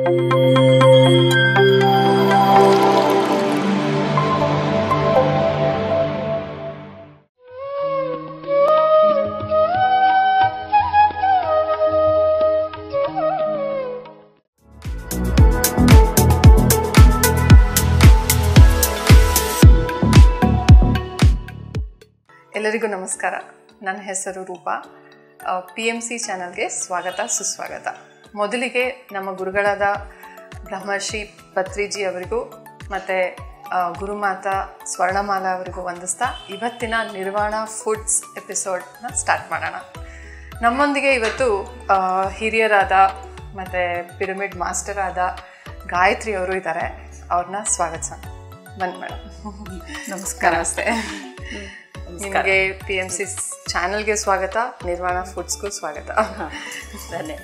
ಎಲ್ಲರಿಗೂ ನಮಸ್ಕಾರ. ನನ್ನ ಹೆಸರು ರೂಪಾ. PMC ಚಾನಲ್ಗೆ ಸ್ವಾಗತ ಸುಸ್ವಾಗತ. ಮೊದಲಿಗೆ ನಮ್ಮ ಗುರುಗಳಾದ ಬ್ರಹ್ಮರ್ಷಿ ಪತ್ರಿಜಿ ಅವರಿಗೂ ಮತ್ತು ಗುರುಮಾತಾ ಸ್ವರ್ಣಮಾಲಾ ಅವರಿಗೂ ವಂದಿಸ್ತಾ ಇವತ್ತಿನ ನಿರ್ವಾಣ ಫುಡ್ಸ್ ಎಪಿಸೋಡ್ನ ಸ್ಟಾರ್ಟ್ ಮಾಡೋಣ. ನಮ್ಮೊಂದಿಗೆ ಇವತ್ತು ಹಿರಿಯರಾದ ಮತ್ತು ಪಿರಮಿಡ್ ಮಾಸ್ಟರ್ ಆದ ಗಾಯತ್ರಿ ಅವರು ಇದ್ದಾರೆ. ಅವ್ರನ್ನ ಸ್ವಾಗತಿಸೋಣ. ಬನ್ನಿ ಮೇಡಮ್. ನಮಸ್ಕಾರ. ನಮಸ್ತೆ. ನಿಮಗೆ PMC ಚಾನಲ್ಗೆ ಸ್ವಾಗತ, ನಿರ್ವಾಣ ಫುಡ್ಸ್ಗೂ ಸ್ವಾಗತ. ಧನ್ಯವಾದ.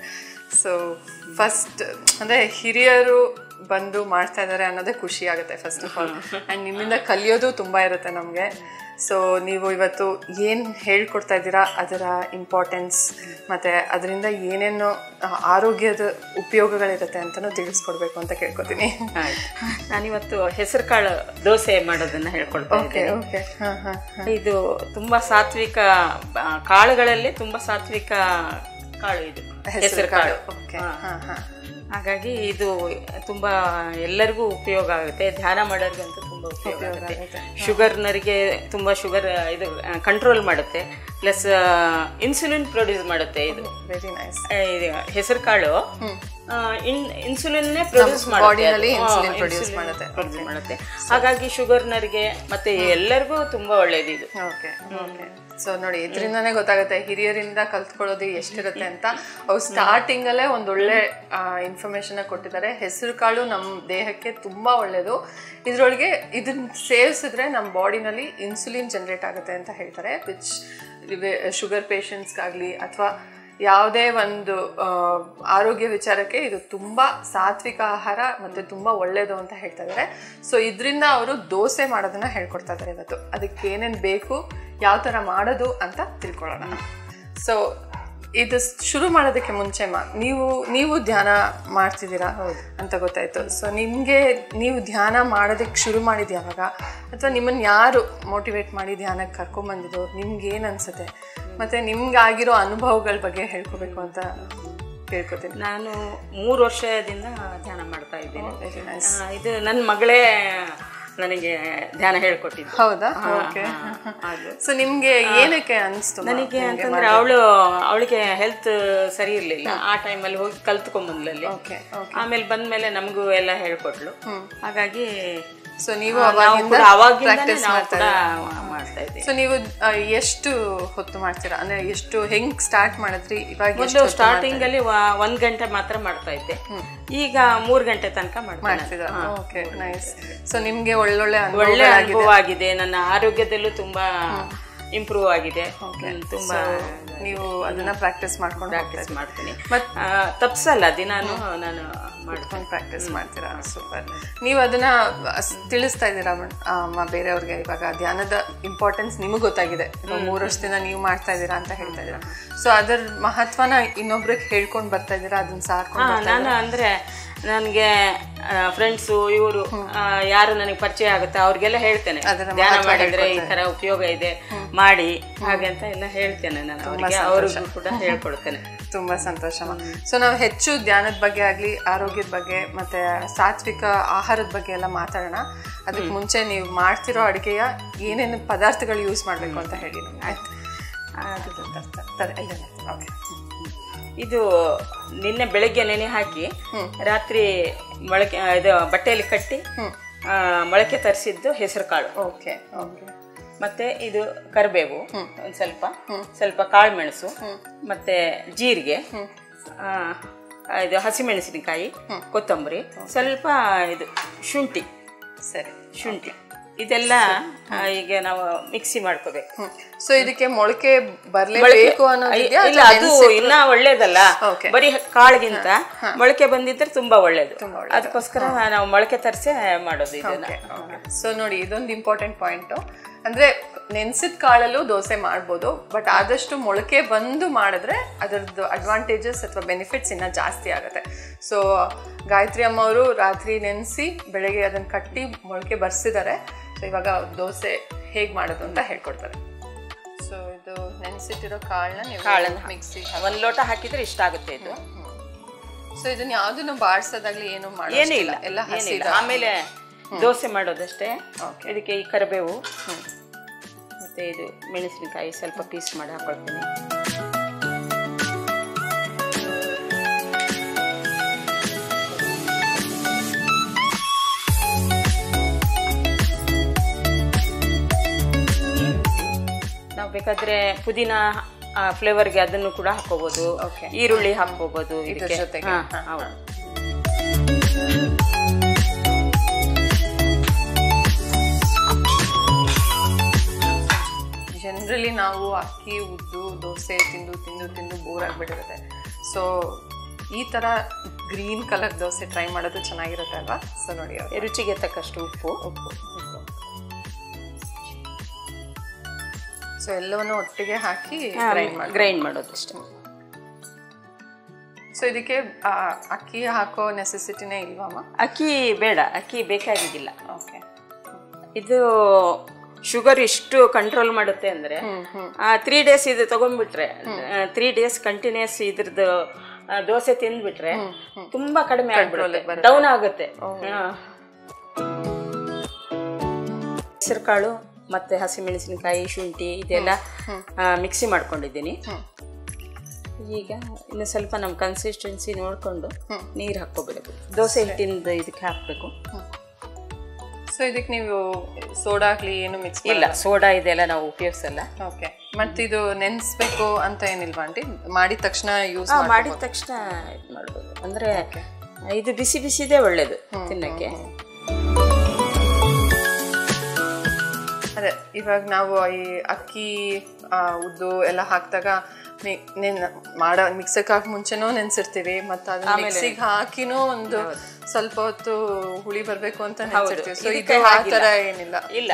ಸೊ ಫಸ್ಟ್ ಅಂದರೆ ಹಿರಿಯರು ಬಂದು ಮಾಡ್ತಾ ಇದ್ದಾರೆ ಅನ್ನೋದೇ ಖುಷಿ ಆಗುತ್ತೆ ಫಸ್ಟ್ ಆಫ್ ಆಲ್. ಆ್ಯಂಡ್ ನಿಮ್ಮಿಂದ ಕಲಿಯೋದು ತುಂಬ ಇರುತ್ತೆ ನಮಗೆ. ಸೊ ನೀವು ಇವತ್ತು ಏನು ಹೇಳ್ಕೊಡ್ತಾ ಇದ್ದೀರಾ, ಅದರ ಇಂಪಾರ್ಟೆನ್ಸ್ ಮತ್ತು ಅದರಿಂದ ಏನೇನು ಆರೋಗ್ಯದ ಉಪಯೋಗಗಳಿರುತ್ತೆ ಅಂತಲೂ ತಿಳಿಸ್ಕೊಡ್ಬೇಕು ಅಂತ ಕೇಳ್ಕೊತೀನಿ. ನಾನಿವತ್ತು ಹೆಸರು ಕಾಳು ದೋಸೆ ಮಾಡೋದನ್ನು ಹೇಳ್ಕೊಳ್ತಾ ಇದ್ದೀನಿ. ಓಕೆ. ಹಾಂ ಹಾಂ. ಇದು ತುಂಬ ಸಾತ್ವಿಕ ಕಾಳುಗಳಲ್ಲಿ ತುಂಬ ಸಾತ್ವಿಕ ಕಾಳು ಇದು ಹೆಸರು ಕಾಳು. ಓಕೆ. ಹಾಂ ಹಾಂ. ಹಾಗಾಗಿ ಇದು ತುಂಬ ಎಲ್ಲರಿಗೂ ಉಪಯೋಗ ಆಗುತ್ತೆ. ಧ್ಯಾನ ಮಾಡೋರಿಗಂತೂ ತುಂಬ ಉಪಯೋಗ ಆಗುತ್ತೆ. ಶುಗರ್ನರಿಗೆ ತುಂಬ ಶುಗರ್ ಇದು ಕಂಟ್ರೋಲ್ ಮಾಡುತ್ತೆ. ಪ್ಲಸ್ ಇನ್ಸುಲಿನ್ ಪ್ರೊಡ್ಯೂಸ್ ಮಾಡುತ್ತೆ. ಇದು ವೆರಿ ನೈಸ್. ಹೆಸರು ಕಾಳು ಇನ್ಸುಲಿನ್ನೇ ಪ್ರೊಡ್ಯೂಸ್ ಮಾಡುತ್ತೆ. ಹಾಗಾಗಿ ಶುಗರ್ನರಿಗೆ ಮತ್ತೆ ಎಲ್ಲರಿಗೂ ತುಂಬಾ ಒಳ್ಳೇದು ಇದು. Okay okay. ಸೊ ನೋಡಿ, ಇದರಿಂದಾನೇ ಗೊತ್ತಾಗುತ್ತೆ ಹಿರಿಯರಿಂದ ಕಲ್ತ್ಕೊಳ್ಳೋದು ಎಷ್ಟಿರುತ್ತೆ ಅಂತ. ಅವ್ರು ಸ್ಟಾರ್ಟಿಂಗ್ ಅಲ್ಲೇ ಒಂದೊಳ್ಳೆ ಇನ್ಫಾರ್ಮೇಶನ್ ಕೊಟ್ಟಿದ್ದಾರೆ. ಹೆಸರು ಕಾಳು ನಮ್ಮ ದೇಹಕ್ಕೆ ತುಂಬಾ ಒಳ್ಳೇದು. ಇದ್ರೊಳಗೆ ಇದನ್ನ ಸೇವಿಸಿದ್ರೆ ನಮ್ಮ ಬಾಡಿನಲ್ಲಿ ಇನ್ಸುಲಿನ್ ಜನರೇಟ್ ಆಗುತ್ತೆ ಅಂತ ಹೇಳ್ತಾರೆ. ವಿಚ್ ಶುಗರ್ ಪೇಷಂಟ್ಸ್ಗಾಗಲಿ ಅಥವಾ ಯಾವುದೇ ಒಂದು ಆರೋಗ್ಯ ವಿಚಾರಕ್ಕೆ ಇದು ತುಂಬ ಸಾತ್ವಿಕ ಆಹಾರ ಮತ್ತು ತುಂಬ ಒಳ್ಳೆಯದು ಅಂತ ಹೇಳ್ತಾ ಇದ್ದಾರೆ. ಸೊ ಇದರಿಂದ ಅವರು ದೋಸೆ ಮಾಡೋದನ್ನು ಹೇಳ್ಕೊಡ್ತಾ ಇದ್ದಾರೆ ಇವತ್ತು. ಅದಕ್ಕೆ ಏನೇನು ಬೇಕು, ಯಾವ ಥರ ಮಾಡೋದು ಅಂತ ತಿಳ್ಕೊಳ್ಳೋಣ. ಸೊ ಇದು ಶುರು ಮಾಡೋದಕ್ಕೆ ಮುಂಚೆ ನೀವು ಧ್ಯಾನ ಮಾಡ್ತಿದ್ದೀರಾ ಅಂತ ಗೊತ್ತಾಯ್ತು. ಸೊ ನೀವು ಧ್ಯಾನ ಮಾಡೋದಕ್ಕೆ ಶುರು ಮಾಡಿದ್ದು ಯಾವಾಗ, ಅಥವಾ ನಿಮ್ಮನ್ನು ಯಾರು ಮೋಟಿವೇಟ್ ಮಾಡಿ ಧ್ಯಾನಕ್ಕೆ ಕರ್ಕೊಂಬಂದಿದ್ದು, ನಿಮ್ಗೆ ಏನು ಅನ್ಸುತ್ತೆ, ಮತ್ತು ನಿಮ್ಗೆ ಆಗಿರೋ ಅನುಭವಗಳ ಬಗ್ಗೆ ಹೇಳ್ಕೋಬೇಕು ಅಂತ ಕೇಳ್ಕೊತೀನಿ. ನಾನು 3 ವರ್ಷದಿಂದ ಧ್ಯಾನ ಮಾಡ್ತಾ ಇದ್ದೀನಿ. ಇದು ನನ್ನ ಮಗಳೇ ನನಗೆ ಧ್ಯಾನ ಹೇಳ್ಕೊಟ್ಟಿದ್ದು. ಹೌದಾ? ಓಕೆ. ಸೊ ನಿಮ್ಗೆ ಏನಕ್ಕೆ ಅನಿಸ್ತು? ನನಗೆ ಅಂತಂದ್ರೆ ಅವಳಿಗೆ ಹೆಲ್ತ್ ಸರಿ ಇರ್ಲಿಲ್ಲ. ಆ ಟೈಮಲ್ಲಿ ಹೋಗಿ ಕಲ್ತ್ಕೊಂಡ್ಬಂದ್ಲಲ್ಲಿ. ಆಮೇಲೆ ಬಂದ್ಮೇಲೆ ನಮಗೂ ಎಲ್ಲ ಹೇಳ್ಕೊಟ್ಲು. ಹಾಗಾಗಿ ಸೊ ನೀವು ಪ್ರಾಕ್ಟೀಸ್ ಮಾಡ್ತಾ ಇದ್ದೀವಿ. ಸೊ ನೀವು ಎಷ್ಟು ಹೊತ್ತು ಮಾಡ್ತೀರಾ, ಅಂದ್ರೆ ಹೆಂಗ್ ಸ್ಟಾರ್ಟ್ ಮಾಡಿದ್ರಿ? ಇವಾಗ ಸ್ಟಾರ್ಟಿಂಗ್ ಅಲ್ಲಿ 1 ಗಂಟೆ ಮಾತ್ರ ಮಾಡ್ತಾ ಇದ್ದೆ. ಈಗ 3 ಗಂಟೆ ತನಕ ಮಾಡ್ತಿದ್ದೆ. Okay, nice. ಸೊ ನಿಮ್ಗೆ ಒಳ್ಳೆ ಅನುಭವ ಆಗಿದೆ. ನನ್ನ ಆರೋಗ್ಯದಲ್ಲೂ ತುಂಬಾ ಇಂಪ್ರೂವ್ ಆಗಿದೆ. ತುಂಬಾ ನೀವು ಅದನ್ನ ಪ್ರಾಕ್ಟೀಸ್ ಮಾಡ್ತೀನಿ. ತಪ್ಸಲ್ಲ, ದಿನಾನು ನಾನು ಮಾಡ್ಕೊಂಡು ಪ್ರಾಕ್ಟೀಸ್ ಮಾಡ್ತೀರಾ. ಸೂಪರ್. ನೀವು ಅದನ್ನ ತಿಳಿಸ್ತಾ ಇದ್ದೀರಾ ಬೇರೆಯವ್ರಿಗೆ. ಇವಾಗ ಧ್ಯಾನದ ಇಂಪಾರ್ಟೆನ್ಸ್ ನಿಮಗೆ ಗೊತ್ತಾಗಿದೆ, 3 ವರ್ಷದಿಂದ ನೀವು ಮಾಡ್ತಾ ಇದ್ದೀರಾ ಅಂತ ಹೇಳ್ತಾ ಇದ್ದೀರಾ. ಸೊ ಅದರ ಮಹತ್ವನ ಇನ್ನೊಬ್ರಿಗೆ ಹೇಳ್ಕೊಂಡು ಬರ್ತಾ ಇದ್ದೀರಾ, ಅದನ್ನ ಸಾರ್ಕೊಂಡು? ನಾನು ಅಂದ್ರೆ ನನಗೆ ಫ್ರೆಂಡ್ಸು ಇವರು ಯಾರು ನನಗೆ ಪರಿಚಯ ಆಗುತ್ತೆ ಅವ್ರಿಗೆಲ್ಲ ಹೇಳ್ತೇನೆ, ಧ್ಯಾನ ಮಾಡಿದ್ರೆ ಈ ತರ ಉಪಯೋಗ ಇದೆ, ಮಾಡಿ ಹಾಗೆ ಅಂತ ಎಲ್ಲ ಹೇಳ್ತೇನೆ. ನಾನು ಅವ್ರಿಗೂ ಕೂಡ ಹೇಳ್ಕೊಡ್ತೇನೆ. ತುಂಬಾ ಸಂತೋಷ. ಸೊ ನಾವು ಹೆಚ್ಚು ಧ್ಯಾನದ ಬಗ್ಗೆ ಆಗ್ಲಿ, ಆರೋಗ್ಯದ ಬಗ್ಗೆ ಮತ್ತೆ ಸಾತ್ವಿಕ ಆಹಾರದ ಬಗ್ಗೆ ಎಲ್ಲ ಮಾತಾಡೋಣ. ಅದಕ್ಕೆ ಮುಂಚೆ ನೀವು ಮಾಡ್ತಿರೋ ಅಡುಗೆಯ ಏನೇನು ಪದಾರ್ಥಗಳು ಯೂಸ್ ಮಾಡಬೇಕು ಅಂತ ಹೇಳಿ. ಆಯ್ತು. ಓಕೆ. ಇದು ನಿನ್ನೆ ಬೆಳಗ್ಗೆ ನೆನೆ ಹಾಕಿ ರಾತ್ರಿ ಮೊಳಕೆ ಇದು ಬಟ್ಟೆಯಲ್ಲಿ ಕಟ್ಟಿ ಮೊಳಕೆ ತರಿಸಿದ್ದು ಹೆಸರು ಕಾಳು. Okay okay. ಮತ್ತೆ ಇದು ಕರಿಬೇವು, ಒಂದು ಸ್ವಲ್ಪ ಕಾಳು ಮೆಣಸು, ಮತ್ತೆ ಜೀರಿಗೆ, ಇದು ಹಸಿಮೆಣಸಿನಕಾಯಿ, ಕೊತ್ತಂಬರಿ, ಸ್ವಲ್ಪ ಇದು ಶುಂಠಿ. ಸರಿ, ಶುಂಠಿ ಇದೆಲ್ಲ ಈಗ ನಾವು ಮಿಕ್ಸಿ ಮಾಡ್ಕೋಬೇಕು. ಸೊ ಇದಕ್ಕೆ ಮೊಳಕೆ ಬರಲೇಬೇಕು ಅನ್ನೋದಿದೆಯಾ? ಇಲ್ಲ, ಅದು ಇನ್ನ ಒಳ್ಳೇದಲ್ಲ. ಬರೀ ಕಾಳಿಗಿಂತ ಮೊಳಕೆ ಬಂದಿದ್ರೆ ತುಂಬಾ ಒಳ್ಳೇದು. ಅದಕ್ಕೋಸ್ಕರ ನಾವು ಮೊಳಕೆ ತರಿಸೇ ಮಾಡೋದು ಇದನ್ನ. ಸೊ ನೋಡಿ, ಇದೊಂದು ಇಂಪಾರ್ಟೆಂಟ್ ಪಾಯಿಂಟ್. ಅಂದ್ರೆ ನೆನ್ಸಿದ ಕಾಳಲ್ಲೂ ದೋಸೆ ಮಾಡ್ಬೋದು, ಬಟ್ ಆದಷ್ಟು ಮೊಳಕೆ ಬಂದು ಮಾಡಿದ್ರೆ ಅದರದ್ದು ಅಡ್ವಾಂಟೇಜಸ್ ಅಥವಾ ಬೆನಿಫಿಟ್ಸ್ ಇನ್ನೂ ಜಾಸ್ತಿ ಆಗುತ್ತೆ. ಸೊ ಗಾಯತ್ರಿ ಅಮ್ಮ ಅವರು ರಾತ್ರಿ ನೆನೆಸಿ ಬೆಳಗ್ಗೆ ಅದನ್ನು ಕಟ್ಟಿ ಮೊಳಕೆ ಬರ್ಸಿದ್ದಾರೆ. ಸೊ ಇವಾಗ ದೋಸೆ ಹೇಗೆ ಮಾಡೋದು ಅಂತ ಹೇಳ್ಕೊಡ್ತಾರೆ. ಸೊ ಇದು ನೆನೆಸಿಟ್ಟಿರೋ ಕಾಳನ್ನ ಮಿಕ್ಸಿ 1 ಲೋಟ ಹಾಕಿದ್ರೆ ಇಷ್ಟ ಆಗುತ್ತೆ ಇದು. ಸೊ ಇದನ್ನ ಯಾವ್ದನ್ನು ಬಾಡ್ಸೋದಾಗ್ಲಿ ಏನು ಏನಿಲ್ಲ, ಎಲ್ಲ ಹಸಿ. ಆಮೇಲೆ ದೋಸೆ ಮಾಡೋದಷ್ಟೇ. ಇದಕ್ಕೆ ಈ ಕರಿಬೇವು ಮತ್ತೆ ಇದು ಮೆಣಸಿನಕಾಯಿ ಸ್ವಲ್ಪ ಪೀಸ್ ಮಾಡಿ ಹಾಕೊಳ್ತೀನಿ. ನಾವು ಬೇಕಾದ್ರೆ ಪುದೀನ ಫ್ಲೇವರ್ಗೆ ಅದನ್ನು ಕೂಡ ಹಾಕೋಬಹುದು, ಈರುಳ್ಳಿ ಹಾಕೋಬಹುದು ಇದಕ್ಕೆ. ಜನರಲಿ ನಾವು ಅಕ್ಕಿ ಉದ್ದು ದೋಸೆ ತಿಂದು ತಿಂದು ತಿಂದು ಬೋರ್ ಆಗಿಬಿಟ್ಟಿರುತ್ತೆ. ಸೊ ಈ ಥರ ಗ್ರೀನ್ ಕಲರ್ ದೋಸೆ ಟ್ರೈ ಮಾಡೋದು ಚೆನ್ನಾಗಿರುತ್ತೆ ಅಲ್ವಾ? ಸೊ ನೋಡಿ, ರುಚಿಗೆ ತಕ್ಕಷ್ಟು ಉಪ್ಪು. ಸೊ ಎಲ್ಲವನ್ನು ಒಟ್ಟಿಗೆ ಹಾಕಿ ಗ್ರೈಂಡ್ ಮಾಡೋದಷ್ಟೇ. ಸೊ ಇದಕ್ಕೆ ಅಕ್ಕಿ ಹಾಕೋ ನೆಸೆಸಿಟಿನೇ ಇಲ್ವಮ್ಮ? ಅಕ್ಕಿ ಬೇಡ, ಅಕ್ಕಿ ಬೇಕಾಗಿದ್ದಿಲ್ಲ. ಓಕೆ. ಇದು ಶುಗರ್ ಇಷ್ಟು ಕಂಟ್ರೋಲ್ ಮಾಡುತ್ತೆ ಅಂದ್ರೆ 3 ಡೇಸ್ ಇದು ತಗೊಂಡ್ಬಿಟ್ರೆ 3 ಡೇಸ್ ಕಂಟಿನ್ಯೂಸ್ ಇದ್ರದ್ದು ದೋಸೆ ತಿಂದ್ಬಿಟ್ರೆ ತುಂಬಾ ಕಡಿಮೆ ಆಗ್ಬಿಡುತ್ತೆ, ಡೌನ್ ಆಗುತ್ತೆ. ಹೆಸರು ಕಾಳು ಮತ್ತೆ ಹಸಿಮೆಣಸಿನಕಾಯಿ ಶುಂಠಿ ಇದೆಲ್ಲ ಮಿಕ್ಸಿ ಮಾಡ್ಕೊಂಡಿದ್ದೀನಿ. ಈಗ ಇನ್ನು ಸ್ವಲ್ಪ ನಮ್ಮ ಕನ್ಸಿಸ್ಟೆನ್ಸಿ ನೋಡ್ಕೊಂಡು ನೀರು ಹಾಕೋಬೇಕು. ದೋಸೆ ಹಿಟ್ಟಿಂದ ಇದಕ್ಕೆ ಹಾಕಬೇಕು. ಸೊ ಇದಕ್ಕೆ ನೀವು ಸೋಡಾ ಆಗ್ಲಿ ಏನು ಮಿಕ್ಸ್ ಇಲ್ಲ, ಸೋಡಾ ಇದೆಲ್ಲ ನಾವು ಉಪಯೋಗಿಸಲ್ಲ. ಓಕೆ. ಮತ್ತೆ ಇದು ನೆನೆಸ್ಬೇಕು ಅಂತ ಏನಿಲ್ವಾ ಆಂಟಿ? ಮಾಡಿದ ತಕ್ಷಣ ಯೂಸ್ ಮಾಡಿದ ತಕ್ಷಣ ಇದು ಮಾಡ್ಬೋದು. ಅಂದ್ರೆ ಇದು ಬಿಸಿ ಬಿಸಿದೇ ಒಳ್ಳೇದು ತಿನ್ನಕ್ಕೆ. ಅದೇ ಇವಾಗ ನಾವು ಈ ಅಕ್ಕಿ ಉದ್ದು ಎಲ್ಲ ಹಾಕಿದಾಗ ಮಿಕ್ಸಕ್ಕೆ ಹಾಕಿ ಮುಂಚೆನೂ ನೆನ್ಸಿರ್ತೀವಿ, ಮತ್ತೆ ಅದನ್ನ ಮಿಕ್ಸಿಗೆ ಹಾಕಿನೂ ಒಂದು ಸ್ವಲ್ಪ ಹೊತ್ತು ಹುಳಿ ಬರ್ಬೇಕು ಅಂತ ನೆನ್ಸಿರ್ತೀವಿ. ಸೊ ಇದು ಆ ತರ ಏನಿಲ್ಲ. ಇಲ್ಲ,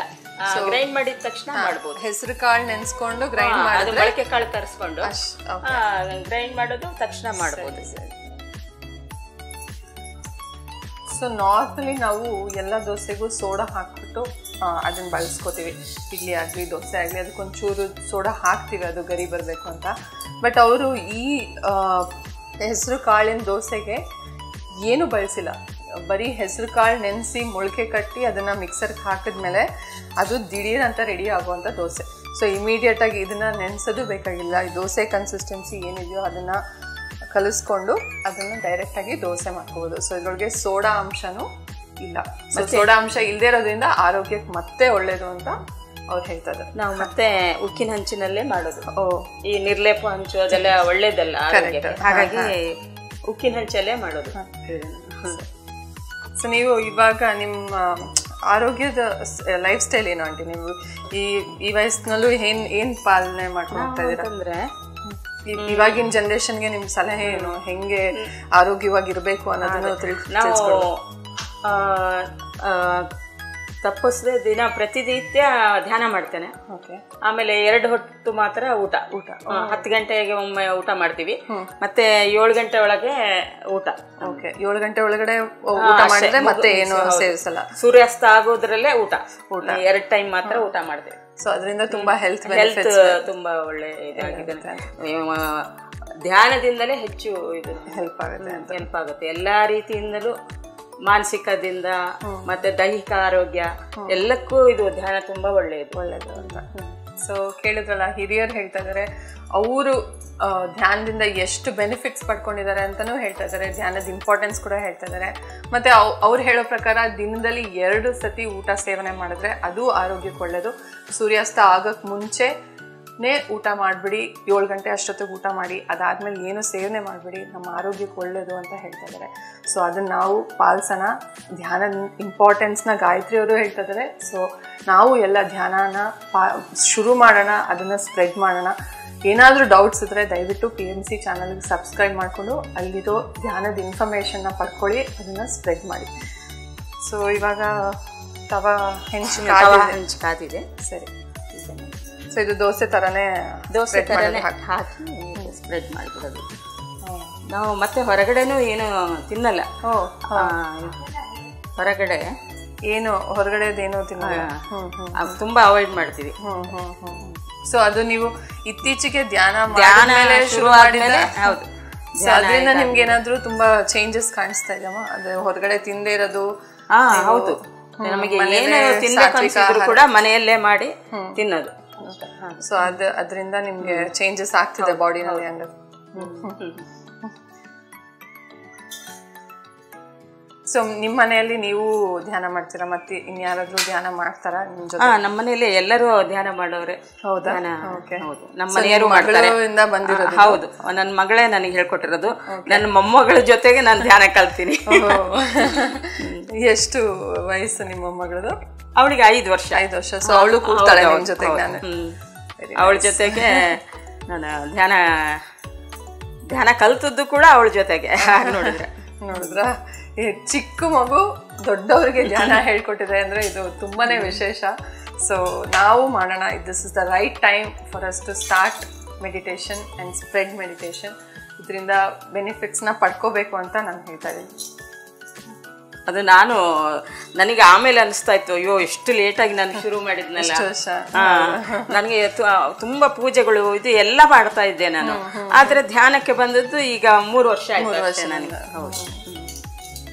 ಗ್ರೈಂಡ್ ಮಾಡಿದ ತಕ್ಷಣ ಮಾಡ್ಬೋದು. ಹೆಸರು ಕಾಳು ನೆನ್ಸ್ಕೊಂಡು ಗ್ರೈಂಡ್ ಮಾಡೋದು, ಮೊಳಕೆ ಕಾಳು ತರಿಸ್ಕೊಂಡು ಗ್ರೈಂಡ್ ಮಾಡೋದು ತಕ್ಷಣ ಮಾಡ್ಬೋದು. ಸೊ ನಾರ್ಮಲಿ ನಾವು ಎಲ್ಲ ದೋಸೆಗೂ ಸೋಡಾ ಹಾಕ್ಬಿಟ್ಟು ಅದನ್ನ ಬಳಸ್ಕೋತೀವಿ. ಇಡ್ಲಿ ಆಗಲಿ ದೋಸೆ ಆಗಲಿ ಅದಕ್ಕೊಂಚೂರು ಸೋಡಾ ಹಾಕ್ತೀವಿ, ಅದು ಗರಿ ಬರಬೇಕು ಅಂತ. ಬಟ್ ಅವರು ಈ ಹೆಸರು ಕಾಳಿನ ದೋಸೆಗೆ ಏನು ಬಳಸಿಲ್ಲ, ಬರೀ ಹೆಸರು ಕಾಳು ನೆನೆಸಿ ಮೊಳಕೆ ಕಟ್ಟಿ ಅದನ್ನು ಮಿಕ್ಸರ್ಗೆ ಹಾಕಿದ್ಮೇಲೆ ಅದು ದಿಢೀರ್ ಅಂತ ರೆಡಿ ಆಗುವಂಥ ದೋಸೆ. ಸೊ ಇಮಿಡಿಯೇಟಾಗಿ ಇದನ್ನು ನೆನೆಸೋದು ಬೇಕಾಗಿಲ್ಲ. ಈ ದೋಸೆ ಕನ್ಸಿಸ್ಟೆನ್ಸಿ ಏನಿದೆಯೋ ಅದನ್ನು ಕಲಿಸ್ಕೊಂಡು ಅದನ್ನು ಡೈರೆಕ್ಟಾಗಿ ದೋಸೆ ಮಾಡ್ಕೋಬೋದು. ಸೊ ಇದ್ರೊಳಗೆ ಸೋಡಾ ಅಂಶನೂ ಇಲ್ಲ. ಸೊ ಸೋಡಾ ಅಂಶ ಇಲ್ಲದೆ ಇರೋದ್ರಿಂದ ಆರೋಗ್ಯಕ್ಕೆ ಮತ್ತೆ ಒಳ್ಳೇದು ಅಂತ ಅವ್ರು ಹೇಳ್ತಾರೆ. ನಾವು ಮತ್ತೆ ಉಕ್ಕಿನ ಹಂಚಿನಲ್ಲೇ ಮಾಡೋದು. ಈ ನಿರ್ಲೇಪ ಹಂಚು ಅದೆಲ್ಲ ಒಳ್ಳೇದಲ್ಲ, ಹಾಗಾಗಿ ಉಕ್ಕಿನ ಹಂಚಲ್ಲೇ ಮಾಡೋದು. ಸೊ ನೀವು ಇವಾಗ ನಿಮ್ಮ ಆರೋಗ್ಯದ ಲೈಫ್ ಸ್ಟೈಲ್ ಏನು ಆಂಟಿ? ನೀವು ಈ ವಯಸ್ಸಿನಲ್ಲೂ ಏನ್ ಪಾಲನೆ ಮಾಡ್ಕೊಂಡು ಹೋಗ್ತಾ ಇದ್ದೀರಾ? ಅಂದ್ರೆ ಇವಾಗಿನ ಜನರೇಷನ್ಗೆ ನಿಮ್ ಸಲಹೆ ಏನು? ಹೆಂಗೆ ಆರೋಗ್ಯವಾಗಿರ್ಬೇಕು ಅನ್ನೋದನ್ನ ನಾವು ತಪ್ಪಿಸದೆ ದಿನ ಪ್ರತಿನಿತ್ಯ ಧ್ಯಾನ ಮಾಡ್ತೇನೆ. ಆಮೇಲೆ 2 ಹೊತ್ತು ಮಾತ್ರ ಊಟ 10 ಗಂಟೆಗೆ ಒಮ್ಮೆ ಊಟ ಮಾಡ್ತೀವಿ, ಮತ್ತೆ 7 ಗಂಟೆ ಒಳಗೆ ಊಟ. 7 ಗಂಟೆ ಒಳಗಡೆ ಊಟ ಮಾಡಿದ್ರೆ ಮತ್ತೆ ಏನು ಸೇವಿಸಲ್ಲ. ಸೂರ್ಯಾಸ್ತ ಆಗೋದ್ರಲ್ಲೇ ಊಟ 2 ಟೈಮ್ ಮಾತ್ರ ಊಟ ಮಾಡ್ತೇವೆ. ಸೊ ಅದರಿಂದ ತುಂಬಾ ಹೆಲ್ತ್ ತುಂಬಾ ಒಳ್ಳೆ ಇದಾಗಿದೆ. ಧ್ಯಾನದಿಂದಲೇ ಹೆಚ್ಚು ಇದು ಹೆಲ್ಪ್ ಆಗುತ್ತೆ ಎಲ್ಲಾ ರೀತಿಯಿಂದಲೂ, ಮಾನಸಿಕದಿಂದ ಮತ್ತೆ ದೈಹಿಕ ಆರೋಗ್ಯ ಎಲ್ಲಕ್ಕೂ ಇದು ಧ್ಯಾನ ತುಂಬಾ ಒಳ್ಳೆಯದು ಅಂತ. ಸೊ ಕೇಳಿದ್ರಲ್ಲ, ಹಿರಿಯರು ಹೇಳ್ತಾ ಇದಾರೆ ಅವರು ಧ್ಯಾನದಿಂದ ಎಷ್ಟು ಬೆನಿಫಿಟ್ಸ್ ಪಡ್ಕೊಂಡಿದ್ದಾರೆ ಅಂತಾನೂ ಹೇಳ್ತಾ ಇದ್ದಾರೆ. ಧ್ಯಾನದ ಇಂಪಾರ್ಟೆನ್ಸ್ ಕೂಡ ಹೇಳ್ತಾ ಇದ್ದಾರೆ. ಮತ್ತೆ ಅವ್ರು ಹೇಳೋ ಪ್ರಕಾರ ದಿನದಲ್ಲಿ 2 ಸತಿ ಊಟ ಸೇವನೆ ಮಾಡಿದ್ರೆ ಅದು ಆರೋಗ್ಯಕ್ಕೆ ಒಳ್ಳೆಯದು. ಸೂರ್ಯಾಸ್ತ ಆಗಕ್ಕೆ ಮುಂಚೆನೇ ಊಟ ಮಾಡಿಬಿಡಿ, 7 ಗಂಟೆ ಅಷ್ಟೊತ್ತಿಗೆ ಊಟ ಮಾಡಿ, ಅದಾದ್ಮೇಲೆ ಏನು ಸೇವನೆ ಮಾಡಿಬಿಡಿ, ನಮ್ಮ ಆರೋಗ್ಯಕ್ಕೆ ಒಳ್ಳೆಯದು ಅಂತ ಹೇಳ್ತಾ ಇದ್ದಾರೆ. ಸೊ ಅದನ್ನು ನಾವು ಪಾಲಿಸೋಣ. ಧ್ಯಾನದ ಇಂಪಾರ್ಟೆನ್ಸ್ನ ಗಾಯತ್ರಿ ಅವರು ಹೇಳ್ತಾ ಇದ್ದಾರೆ. ಸೊ ನಾವು ಎಲ್ಲ ಧ್ಯಾನನ ಶುರು ಮಾಡೋಣ, ಅದನ್ನು ಸ್ಪ್ರೆಡ್ ಮಾಡೋಣ. ಏನಾದರೂ ಡೌಟ್ಸ್ ಇದ್ದರೆ ದಯವಿಟ್ಟು PMC ಚಾನಲ್ಗೆ ಸಬ್ಸ್ಕ್ರೈಬ್ ಮಾಡಿಕೊಂಡು ಅಲ್ಲಿರೋ ಧ್ಯಾನದ ಇನ್ಫಾರ್ಮೇಷನ್ನ ಪಡ್ಕೊಳ್ಳಿ, ಅದನ್ನು ಸ್ಪ್ರೆಡ್ ಮಾಡಿ. ಸೊ ಇವಾಗ ತವಾ ಹೆಂಚು ಕಾದಿದೆ. ಸರಿ. ಸೊ ಇದು ದೋಸೆ ತರನೇ ಹಾಕಿ ಸ್ಪ್ರೆಡ್ ಮಾಡಿಬಿಡೋದು. ನಾವು ಮತ್ತೆ ಹೊರಗಡೆನೂ ಏನು ತಿನ್ನಲ್ಲ. ಹೊರಗಡೆ ಹೊರಗಡೆದೇನು ತಿನ್ನಲ್ಲ, ತುಂಬಾ ಅವಾಯ್ಡ್ ಮಾಡ್ತೀವಿ. ಸೊ ಅದು ನೀವು ಇತ್ತೀಚೆಗೆ ಧ್ಯಾನ ಶುರು ಮಾಡಿದ್ಮೇಲೆ ಹೌದು. ಅದರಿಂದ ನಿಮ್ಗೆ ಏನಾದ್ರು ತುಂಬಾ ಚೇಂಜಸ್ ಕಾಣಿಸ್ತಾ ಇದೆಯಾ? ಅದು ಹೊರಗಡೆ ತಿಂದೇ ಇರೋದು? ಹೌದು, ನಮಗೆ ಏನು ತಿನ್ಬೇಕು ಅನ್ಸಿದ್ರು ಕೂಡ ಮನೆಯಲ್ಲೇ ಮಾಡಿ ತಿನ್ನೋದು. ಸೊ ಅದರಿಂದ ನಿಮ್ಗೆ ಚೇಂಜಸ್ ಆಗ್ತಿದೆ ಬಾಡಿನಲ್ಲಿ ಅಂದ್ರೆ. ಸೊ ನಿಮ್ಮ ಮನೆಯಲ್ಲಿ ನೀವು ಧ್ಯಾನ ಮಾಡ್ತೀರಾ, ಮತ್ತೆ ಇನ್ಯಾರಾದ್ರೂ ಧ್ಯಾನ ಮಾಡ್ತಾರಾ ನಿಮ್ ಜೊತೆ? ನಮ್ಮ ಮನೆಯಲ್ಲಿ ಎಲ್ಲರೂ ಧ್ಯಾನ ಮಾಡೋರೆ. ಹೌದಾ? ಹೌದು, ನಮ್ಮ ಮನೆಯವರು ಮಾಡ್ತಾರೆ. ಹೌದು, ನನ್ನ ಮಗಳೇ ನನಗೆ ಹೇಳ್ಕೊಟ್ಟಿರೋದು. ನನ್ನ ಮೊಮ್ಮಗಳ ಜೊತೆಗೆ ನಾನು ಧ್ಯಾನ ಕಲ್ತೀನಿ. ಎಷ್ಟು ವಯಸ್ಸು ನಿಮ್ಮ ಮೊಮ್ಮಗಳದು? ಅವಳಿಗೆ 5 ವರ್ಷ. ಸೊ ಅವಳು ಕೂರ್ತಾಳೆ ನಿಮ್ ಜೊತೆಗೆ? ಅವಳ ಜೊತೆಗೆ ನಾನು ಧ್ಯಾನ ಕಲ್ತದ್ದು ಕೂಡ ಅವಳ ಜೊತೆಗೆ. ನೋಡಿದ್ರ ಚಿಕ್ಕ ಮಗು ದೊಡ್ಡವರಿಗೆ ಧ್ಯಾನ ಹೇಳ್ಕೊಟ್ಟಿದೆ ಅಂದ್ರೆ ಇದು ತುಂಬಾನೇ ವಿಶೇಷ. ಸೊ ನಾವು ಮಾಡೋಣ. This is the right time for us to start meditation and spread meditation. ಇದರಿಂದ ಬೆನಿಫಿಟ್ಸ್ನ ಪಡ್ಕೋಬೇಕು ಅಂತ ನಾನು ಹೇಳ್ತಾ ಇದ್ದೀನಿ. ಅದು ನನಗೆ ಆಮೇಲೆ ಅನಿಸ್ತಾ ಇತ್ತು, ಅಯ್ಯೋ ಎಷ್ಟು ಲೇಟಾಗಿ ನಾನು ಶುರು ಮಾಡಿದ್ನಲ್ಲ. ನನಗೆ ತುಂಬಾ ಪೂಜೆಗಳು ಇದು ಎಲ್ಲ ಮಾಡ್ತಾ ಇದ್ದೆ ನಾನು. ಆದ್ರೆ ಧ್ಯಾನಕ್ಕೆ ಬಂದದ್ದು ಈಗ 3 ವರ್ಷ ಆಯ್ತು ನನಗೆ.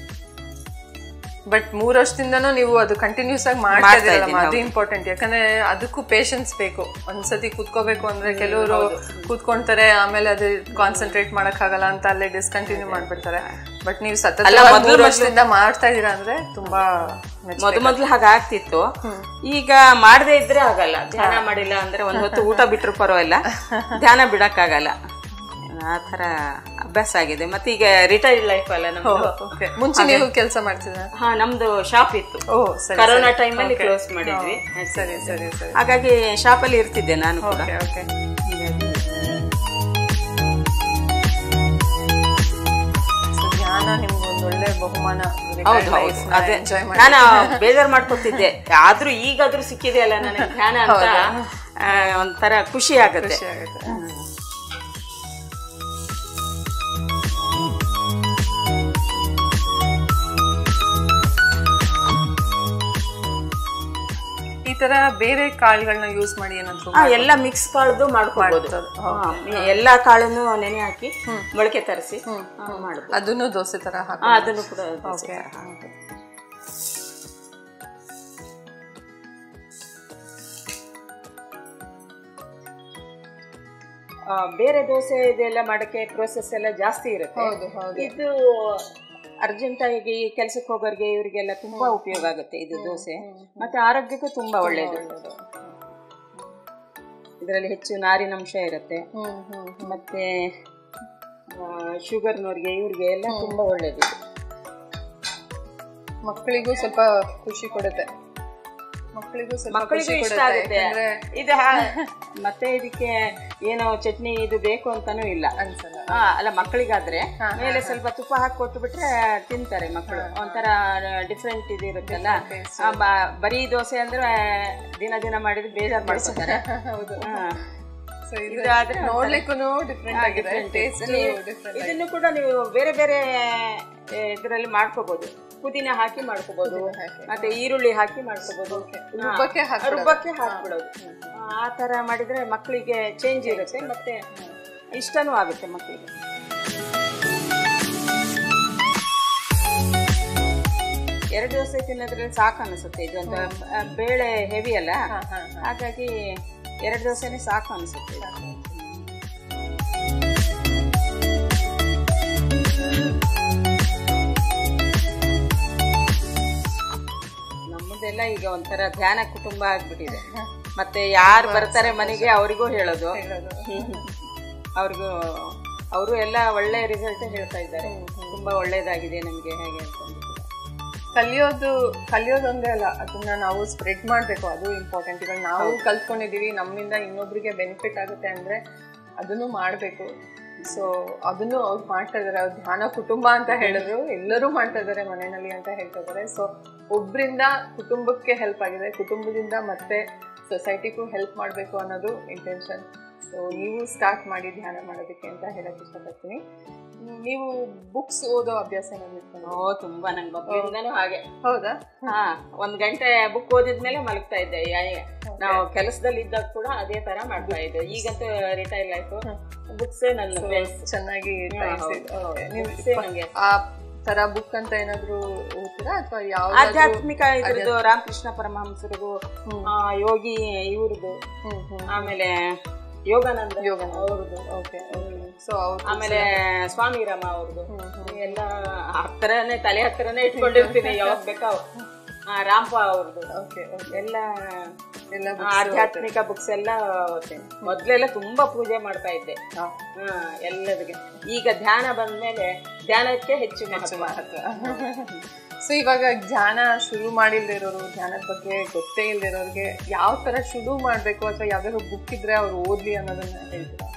ಬಟ್ 3 ವರ್ಷದಿಂದನೂ ನೀವು ಅದು ಕಂಟಿನ್ಯೂಸ್ ಆಗಿ ಮಾಡ್ತಾ ಇದ್ದೀರಲ್ಲ, ಅದು ಇಂಪಾರ್ಟೆಂಟ್. ಯಾಕಂದ್ರೆ ಅದಕ್ಕೂ ಪೇಷನ್ಸ್ ಬೇಕು. ಒಂದ್ಸತಿ ಕೂತ್ಕೋಬೇಕು ಅಂದ್ರೆ ಕೆಲವರು ಕೂತ್ಕೊಂತಾರೆ, ಆಮೇಲೆ ಅದು ಕಾನ್ಸಂಟ್ರೇಟ್ ಮಾಡಕ್ ಆಗಲ್ಲ ಅಂತ ಅಲ್ಲೇ ಡಿಸ್ಕಂಟಿನ್ಯೂ ಮಾಡ್ಬಿಡ್ತಾರೆ. ಬಟ್ ನೀವು ಸತತ 3 ವರ್ಷದಿಂದ ಮಾಡ್ತಾ ಇದೀರಾ ಅಂದ್ರೆ ತುಂಬಾ. ಮೊದಲು ಹಾಗಾಗ್ತಿತ್ತು, ಈಗ ಮಾಡದೇ ಇದ್ರೆ ಆಗಲ್ಲ. ಧ್ಯಾನ ಮಾಡಿಲ್ಲ ಅಂದ್ರೆ ಒಂದ್ ಹೊತ್ತು ಊಟ ಬಿಟ್ರು ಪರವಾಗಿಲ್ಲ, ಧ್ಯಾನ ಬಿಡಕ್ಕಾಗಲ್ಲ. ಆ ತರ ಅಭ್ಯಾಸ ಆಗಿದೆ. ಮತ್ತೆ ಈಗ ರಿಟೈರ್ಡ್ ಲೈಫ್ ಅಲ್ಲ ನಮ್ದು. ಮುಂಚೆ ನೀವು ಕೆಲಸ ಮಾಡ್ತಿದ್ರ? ನಮ್ದು ಶಾಪ್ ಇತ್ತು. ಕರೋನಾ ಟೈಮಲ್ಲಿ ಕ್ಲೋಸ್ ಮಾಡಿದ್ವಿ. ಸರಿ ಸರಿ ಸರಿ. ಹಾಗಾಗಿ ಶಾಪಲ್ಲಿ ಇರ್ತಿದ್ದೆ ನಾನು ಕೂಡ. ಧ್ಯಾನ ನಿಮ್ಗೆ ಒಂದು ಒಳ್ಳೆ ಬಹುಮಾನ. ಹೌದು ಹೌದು, ಅದೇ ನಾನು ಬೇಜಾರು ಮಾಡ್ಕೊತಿದ್ದೆ. ಆದ್ರೂ ಈಗಾದ್ರೂ ಸಿಕ್ಕಿದೆ ಅಲ್ಲ ನನಗೆ ಧ್ಯಾನ ಅಂತ, ಒಂಥರ ಖುಷಿ ಆಗುತ್ತೆ. ಈ ತರ ಬೇರೆ ಕಾಳುಗಳನ್ನ ಯೂಸ್ ಮಾಡಿ ಏನಾದ್ರು ಎಲ್ಲ ಮಿಕ್ಸ್ ಕಾಳ್ದು ಮಾಡ್ಕೊಬಹುದು. ಎಲ್ಲಾ ಕಾಳನ್ನು ನೆನೆ ಹಾಕಿ ಮೊಳಕೆ ತರಿಸಿ ಮಾಡುದು. ಅದನ್ನು ದೋಸೆ ತರ ಅದನ್ನು ಕೂಡ ಬೇರೆ ದೋಸೆ ಇದೆಲ್ಲ ಮಾಡಕ್ಕೆ ಪ್ರೋಸೆಸ್ ಎಲ್ಲ ಜಾಸ್ತಿ ಇರುತ್ತೆ. ಇದು ಅರ್ಜೆಂಟ್ ಆಗಿ ಕೆಲ್ಸಕ್ಕೆ ಹೋಗೋರಿಗೆ ಇವರಿಗೆಲ್ಲ ತುಂಬಾ ಉಪಯೋಗ ಆಗುತ್ತೆ ಇದು ದೋಸೆ. ಮತ್ತೆ ಆರೋಗ್ಯಕ್ಕೂ ತುಂಬಾ ಒಳ್ಳೇದು. ಇದರಲ್ಲಿ ಹೆಚ್ಚು ನಾರಿನಂಶ ಇರುತ್ತೆ. ಮತ್ತೆ ಶುಗರ್ನವ್ರಿಗೆ ಇವ್ರಿಗೆ ಎಲ್ಲ ತುಂಬಾ ಒಳ್ಳೇದು. ಮಕ್ಕಳಿಗೂ ಸ್ವಲ್ಪ ಖುಷಿ ಕೊಡುತ್ತೆ. ಮಕ್ಕಳಿಗೂ ಇಷ್ಟ ಆಗುತ್ತೆ ಇದು. ಮತ್ತೆ ಇದಕ್ಕೆ ಏನೋ ಚಟ್ನಿ ಇದು ಬೇಕು ಅಂತಾನೂ ಇಲ್ಲ ಅನ್ಸಲ್ಲ. ಅಲ್ಲ, ಮಕ್ಕಳಿಗಾದ್ರೆ ಮೇಲೆ ಸ್ವಲ್ಪ ತುಪ್ಪ ಹಾಕಿ ಕೊಟ್ಟು ಬಿಟ್ರೆ ತಿಂತಾರೆ ಮಕ್ಕಳು. ಒಂಥರ ಡಿಫ್ರೆಂಟ್ ಇದು ಇರುತ್ತಲ್ಲ. ಬರೀ ದೋಸೆ ಅಂದ್ರೆ ದಿನ ಮಾಡಿದ್ರೆ ಬೇಜಾರು ಮಾಡ್ಕೊತಾರೆ. ಇದಾದ್ರೆ ನೋಡ್ಲಿಕ್ಕೂ ಡಿಫ್ರೆಂಟ್ ಆಗಿದೆ. ಇದನ್ನು ಕೂಡ ನೀವು ಬೇರೆ ಬೇರೆ ಇದರಲ್ಲಿ ಮಾಡ್ಕೋಬಹುದು. ಪುದೀನ ಹಾಕಿ ಮಾಡ್ಕೋಬಹುದು, ಮತ್ತೆ ಈರುಳ್ಳಿ ಹಾಕಿ ಮಾಡ್ಕೋಬಹುದು, ರುಬ್ಬಕ್ಕೆ ಹಾಕ್ಬಿಡೋದು. ಆ ತರ ಮಾಡಿದ್ರೆ ಮಕ್ಕಳಿಗೆ ಚೇಂಜ್ ಇರುತ್ತೆ, ಮತ್ತೆ ಇಷ್ಟನೂ ಆಗುತ್ತೆ ಮಕ್ಕಳಿಗೆ. ಎರಡು ದೋಸೆ ತಿನ್ನೋದ್ರಲ್ಲಿ ಸಾಕು ಅನಿಸುತ್ತೆ. ಇದು ಒಂದು ಬೇಳೆ ಹೆವಿ ಅಲ್ಲ, ಹಾಗಾಗಿ 2 ದೋಸೆನೇ ಸಾಕು ಅನಿಸುತ್ತೆ. ನಮ್ಮದೆಲ್ಲ ಈಗ ಒಂಥರ ಧ್ಯಾನ ಕುಟುಂಬ ಆಗ್ಬಿಟ್ಟಿದೆ. ಮತ್ತೆ ಯಾರು ಬರ್ತಾರೆ ಮನೆಗೆ ಅವರಿಗೂ ಹೇಳೋದು, ಅವರು ಎಲ್ಲ ಒಳ್ಳೆ ರಿಸಲ್ಟ್ ಹೇಳ್ತಾ ಇದ್ದಾರೆ. ತುಂಬಾ ಒಳ್ಳೇದಾಗಿದೆ ನಮ್ಗೆ ಹೇಗೆ ಅಂತ. ಕಲಿಯೋದೊಂದೇ ಅಲ್ಲ, ಅದನ್ನ ನಾವು ಸ್ಪ್ರೆಡ್ ಮಾಡ್ಬೇಕು, ಅದು ಇಂಪಾರ್ಟೆಂಟ್. ಇವಾಗ ನಾವು ಕಲ್ತ್ಕೊಂಡಿದೀವಿ, ನಮ್ಮಿಂದ ಇನ್ನೊಬ್ರಿಗೆ ಬೆನಿಫಿಟ್ ಆಗುತ್ತೆ ಅಂದ್ರೆ ಅದನ್ನು ಮಾಡ್ಬೇಕು. ಸೊ ಅದನ್ನು ಅವ್ರು ಮಾಡ್ತಾ ಇದಾರೆ. ಅವ್ರು ಧ್ಯಾನ ಕುಟುಂಬ ಅಂತ ಹೇಳಿದ್ರು, ಎಲ್ಲರೂ ಮಾಡ್ತಾ ಇದಾರೆ ಮನೆಯಲ್ಲಿ ಅಂತ ಹೇಳ್ತಾ ಇದಾರೆ. ಸೊ ಒಬ್ರಿಂದ ಕುಟುಂಬಕ್ಕೆ ಹೆಲ್ಪ್ ಆಗಿದೆ, ಕುಟುಂಬದಿಂದ ಮತ್ತೆ ಸೊಸೈಟಿಗೂ ಹೆಲ್ಪ್ ಮಾಡಬೇಕು ಅನ್ನೋದು ಇಂಟೆನ್ಷನ್. ಸೊ ನೀವು ಸ್ಟಾರ್ಟ್ ಮಾಡಿ ಧ್ಯಾನ ಮಾಡೋದಕ್ಕೆ ಅಂತ ಹೇಳಕ್ ಇಷ್ಟಪಡ್ತೀನಿ. ನೀವು ಬುಕ್ಸ್ ಓದೋ ಅಭ್ಯಾಸ ಏನಾದ್ರು? ತುಂಬಾ, ನಂಗೆ ಮಕ್ಕಳಿಂದನೂ ಹಾಗೆ. ಹೌದಾ? 1 ಗಂಟೆ ಬುಕ್ ಓದಿದ್ಮೇಲೆ ಮಲಗ್ತಾ ಇದ್ದೆ. ನಾವು ಕೆಲಸದಲ್ಲಿ ಇದ್ದಾಗ ಕೂಡ ಅದೇ ತರ ಮಾಡ್ತಾ ಇದ್ದೆ. ಈಗಂತೂ ರಿಟೈರ್ ಲೈಫು, ಬುಕ್ಸೇ ನನ್ನ ಚೆನ್ನಾಗಿ ಆ ತರ ಬುಕ್ ಅಂತ ಏನಾದ್ರು ಓದ್ತೀರಾ ಅಥವಾ ಯಾವ ಆಧ್ಯಾತ್ಮಿಕ ಇದ್ರದ್ದು? ರಾಮಕೃಷ್ಣ ಪರಮಹಂಸರದು, ಯೋಗಿ ಇವ್ರದ್ದು, ಆಮೇಲೆ ಯೋಗಾನಂದ ಅವ್ರದ್ದು, ಸೊ ಆಮೇಲೆ ಸ್ವಾಮಿ ರಾಮ ಅವ್ರದ್ದು ಎಲ್ಲ ಹತ್ರನೇ ತಲೆ ಹತ್ರನೇ ಇಟ್ಕೊಂಡಿರ್ತೀನಿ ಯಾವಾಗ ಬೇಕಾ. ರಾಂಪ ಅವ್ರದ್ದು ಎಲ್ಲ ಆಧ್ಯಾತ್ಮಿಕ ಬುಕ್ಸ್ ಎಲ್ಲ ಓದ್ತೀನಿ. ಮೊದ್ಲೆಲ್ಲ ತುಂಬಾ ಪೂಜೆ ಮಾಡ್ತಾ ಇದ್ದೆ ಎಲ್ಲದಕ್ಕೆ. ಈಗ ಧ್ಯಾನ ಬಂದ್ಮೇಲೆ ಧ್ಯಾನಕ್ಕೆ ಹೆಚ್ಚು ಮಹತ್ವ. ಸೊ ಇವಾಗ ಧ್ಯಾನ ಶುರು ಮಾಡಿಲ್ದಿರೋರು, ಧ್ಯಾನದ ಬಗ್ಗೆ ಗೊತ್ತೇ ಇಲ್ದಿರೋರಿಗೆ ಯಾವ ತರ ಶುರು ಮಾಡ್ಬೇಕು ಅಥವಾ ಯಾವ್ದಾದ್ರು ಬುಕ್ ಇದ್ರೆ ಅವ್ರು ಓದ್ಲಿ ಅನ್ನೋದನ್ನ ಹೇಳ್ತೀರಾ?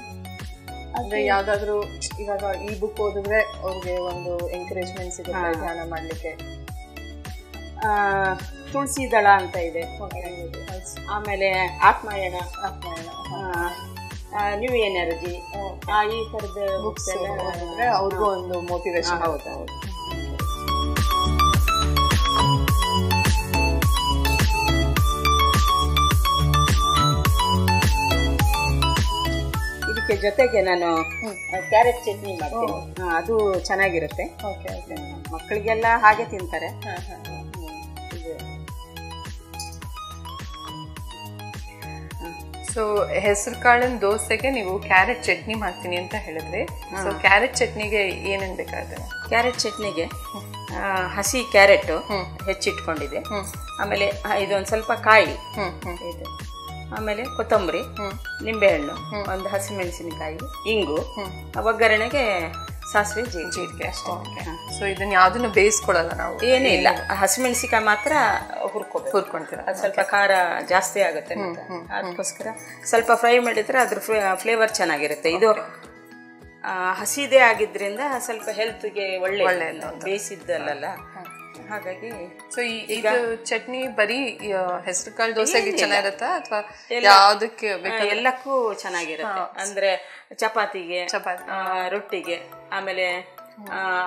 ಅಂದ್ರೆ ಯಾವ್ದಾದ್ರು ಇವಾಗ ಈ ಬುಕ್ ಓದಿದ್ರೆ ಅವ್ರಿಗೆ ಒಂದು ಎಂಕರೇಜ್ಮೆಂಟ್ ಸಿಗುತ್ತೆ ಧ್ಯಾನ ಮಾಡ್ಲಿಕ್ಕೆ. ತುಳಸಿ ದಳ ಅಂತ ಇದೆ, ಆಮೇಲೆ ಆತ್ಮಾಯಣ, ನ್ಯೂ ಎನರ್ಜಿ, ಈ ತರದ ಬುಕ್ಸ್ ಎಲ್ಲ ಅವ್ರಿಗೂ ಒಂದು ಮೋಟಿವೇಶನ್. ಹೌದೌದು. ಇದಕ್ಕೆ ಜೊತೆಗೆ ನಾನು ಕ್ಯಾರೆಟ್ ಚಟ್ನಿ ಮಾಡ್ತೀನಿ, ಅದು ಚೆನ್ನಾಗಿರುತ್ತೆ. ಮಕ್ಕಳಿಗೆಲ್ಲ ಹಾಗೆ ತಿಂತಾರೆ. ಸೊ ಹೆಸರು ಕಾಳಿನ ದೋಸೆಗೆ ನೀವು ಕ್ಯಾರೆಟ್ ಚಟ್ನಿ ಮಾಡ್ತೀನಿ ಅಂತ ಹೇಳಿದ್ರಿ. ಸೊ ಕ್ಯಾರೆಟ್ ಚಟ್ನಿಗೆ ಏನೇನು ಬೇಕಾಗುತ್ತೆ? ಕ್ಯಾರೆಟ್ ಚಟ್ನಿಗೆ ಹಸಿ ಕ್ಯಾರೆಟ್ ಹೆಚ್ಚಿಟ್ಕೊಂಡಿದೆ, ಆಮೇಲೆ ಇದೊಂದು ಸ್ವಲ್ಪ ಕಾಯಿ ಇದೆ, ಆಮೇಲೆ ಕೊತ್ತಂಬರಿ, ನಿಂಬೆಹಣ್ಣು, ಒಂದು ಹಸಿಮೆಣಸಿನಕಾಯಿ, ಇಂಗು, ಒಗ್ಗರಣೆಗೆ ಸಾಸಿವೆ, ಜೀರಿಗೆ ಅಷ್ಟೇ. ಸೊ ಇದನ್ನ ಯಾವ್ದನ್ನು ಬೇಯಿಸ್ಕೊಳ್ಳಲ್ಲ ನಾವು? ಏನೇ ಇಲ್ಲ, ಹಸಿಮೆಣಸಿನಕಾಯಿ ಮಾತ್ರ ಹುರ್ಕೊಂತೀರ. ಅದು ಸ್ವಲ್ಪ ಖಾರ ಜಾಸ್ತಿ ಆಗುತ್ತೆ, ಅದಕ್ಕೋಸ್ಕರ ಸ್ವಲ್ಪ ಫ್ರೈ ಮಾಡಿದ್ರೆ ಅದ್ರ ಫ್ಲೇವರ್ ಚೆನ್ನಾಗಿರುತ್ತೆ. ಇದು ಹಸಿದೇ ಆಗಿದ್ರಿಂದ ಸ್ವಲ್ಪ ಹೆಲ್ತ್ಗೆ ಒಳ್ಳೆ, ಬೇಯಿಸಿದ್ದಲ್ಲ ಹಾಗಾಗಿ. ಸೊ ಈಗ ಚಟ್ನಿ ಬರೀ ಹೆಸರು ಕಾಳು ದೋಸೆಗೆ ಚೆನ್ನಾಗಿರುತ್ತಾ ಅಥವಾ ಯಾವ್ದಕ್ಕೆ? ಎಲ್ಲಕ್ಕೂ ಚೆನ್ನಾಗಿರುತ್ತೆ. ಅಂದ್ರೆ ಚಪಾತಿಗೆ, ರೊಟ್ಟಿಗೆ, ಆಮೇಲೆ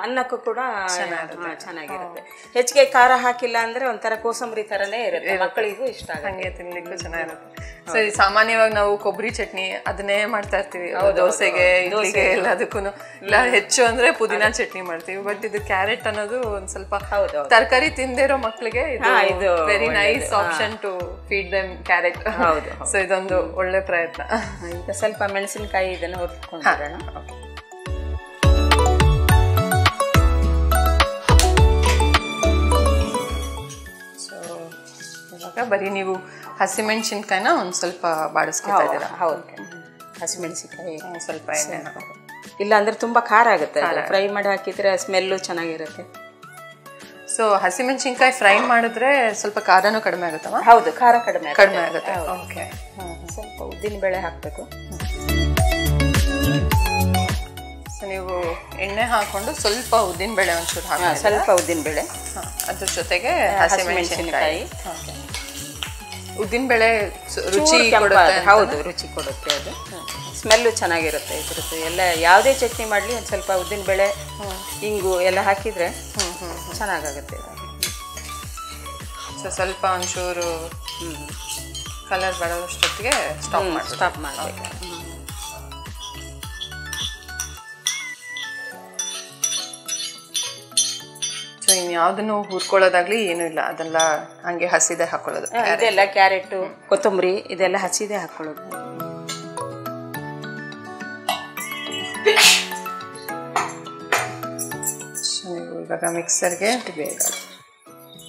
ಅನ್ನಕ್ಕೂ ಕೂಡ ಚೆನ್ನಾಗಿರುತ್ತೆ. ಹೆಚ್ಚಿಗೆ ಖಾರ ಹಾಕಿಲ್ಲ ಅಂದ್ರೆ ಒಂಥರ ಕೋಸಂಬರಿ ತರನೇ ಇರುತ್ತೆ, ಮಕ್ಕಳಿಗೂ ಇಷ್ಟ ಆಗುತ್ತೆ, ತಿನ್ಲಿಕ್ಕೂ ಚೆನ್ನಾಗಿರುತ್ತೆ. ಸರಿ, ಸಾಮಾನ್ಯವಾಗಿ ನಾವು ಕೊಬ್ಬರಿ ಚಟ್ನಿ ಅದನ್ನೇ ಮಾಡ್ತಾ ಇರ್ತೀವಿ ದೋಸೆಗೆ, ಇಡ್ಲಿಗೆ, ಎಲ್ಲದಕ್ಕೂ. ಇಲ್ಲ ಹೆಚ್ಚು ಅಂದ್ರೆ ಪುದೀನಾ ಚಟ್ನಿ ಮಾಡ್ತೀವಿ. ಬಟ್ ಇದು ಕ್ಯಾರೆಟ್ ಅನ್ನೋದು ಒಂದ್ ಸ್ವಲ್ಪ ತರಕಾರಿ ತಿಂದಿರೋ ಮಕ್ಕಳಿಗೆ ಇದು very nice option two feed them carrot. ಹೌದು. ಸೊ ಇದೊಂದು ಒಳ್ಳೆ ಪ್ರಯತ್ನ. ಈಗ ಸ್ವಲ್ಪ ಮೆಣಸಿನಕಾಯಿ ಇದನ್ನು ಹುರ್ಕೊಂಡ್ಬಿಡೋಣ. ಬರೀ ನೀವು ಹಸಿಮೆಣಸಿನ್ಕಾಯಿನ ಒಂದ್ ಸ್ವಲ್ಪ ಬಾಡಿಸ್ಕೊತಾ ಇದ್ದೀರಾ? ಹೌದು, ಹಸಿಮೆಣಸಿನಕಾಯಿ ಸ್ವಲ್ಪ ಎಣ್ಣೆ, ಇಲ್ಲ ಅಂದ್ರೆ ತುಂಬಾ ಖಾರ ಆಗುತ್ತೆ. ಫ್ರೈ ಮಾಡಿ ಹಾಕಿದ್ರೆ ಸ್ಮೆಲ್ಲು ಚೆನ್ನಾಗಿರುತ್ತೆ. ಸೊ ಹಸಿಮೆಣಸಿನ್ಕಾಯಿ ಫ್ರೈ ಮಾಡಿದ್ರೆ ಸ್ವಲ್ಪ ಖಾರನೂ ಕಡಿಮೆ ಆಗುತ್ತವ? ಹೌದು, ಖಾರ ಕಡಿಮೆ ಆಗುತ್ತೆ. ಓಕೆ. ಸ್ವಲ್ಪ ಉದ್ದಿನ ಬೇಳೆ ಹಾಕ್ಬೇಕು. ಸೊ ನೀವು ಎಣ್ಣೆ ಹಾಕೊಂಡು ಸ್ವಲ್ಪ ಉದ್ದಿನ ಬೇಳೆ ಒಂಚೂರು ಹಾಕಿ, ಸ್ವಲ್ಪ ಉದ್ದಿನ ಬೇಳೆ, ಅದ್ರ ಜೊತೆಗೆ ಹಸಿಮೆಣಸಿನಕಾಯಿ. ಉದ್ದಿನ ಬೇಳೆ ರುಚಿ ಕೊಡುತ್ತೆ. ಹೌದು, ರುಚಿ ಕೊಡುತ್ತೆ. ಅದು ಸ್ಮೆಲ್ಲು ಚೆನ್ನಾಗಿರುತ್ತೆ ಇದ್ರದ್ದು. ಎಲ್ಲ ಯಾವುದೇ ಚಟ್ನಿ ಮಾಡಲಿ ಒಂದು ಸ್ವಲ್ಪ ಉದ್ದಿನ ಬೇಳೆ, ಇಂಗು ಎಲ್ಲ ಹಾಕಿದ್ರೆ ಚೆನ್ನಾಗಾಗುತ್ತೆ. ಸೊ ಸ್ವಲ್ಪ ಒಂಚೂರು ಕಲರ್ ಬರೋಷ್ಟೊತ್ತಿಗೆ ಸ್ಟಾಪ್ ಮಾಡಬೇಕು. ಸೊ ಇನ್ಯಾವುದನ್ನು ಹುರ್ಕೊಳ್ಳೋದಾಗ್ಲಿ ಏನೂ ಇಲ್ಲ, ಅದೆಲ್ಲ ಹಂಗೆ ಹಸಿದೆ ಹಾಕೊಳ್ಳೋದು. ಇದೆಲ್ಲ ಕ್ಯಾರೆಟು, ಕೊತ್ತಂಬರಿ ಇದೆಲ್ಲ ಹಸಿದೆ ಹಾಕೊಳ್ಳೋದು. ಇವಾಗ ಮಿಕ್ಸರ್ಗೆ ಬೇಗ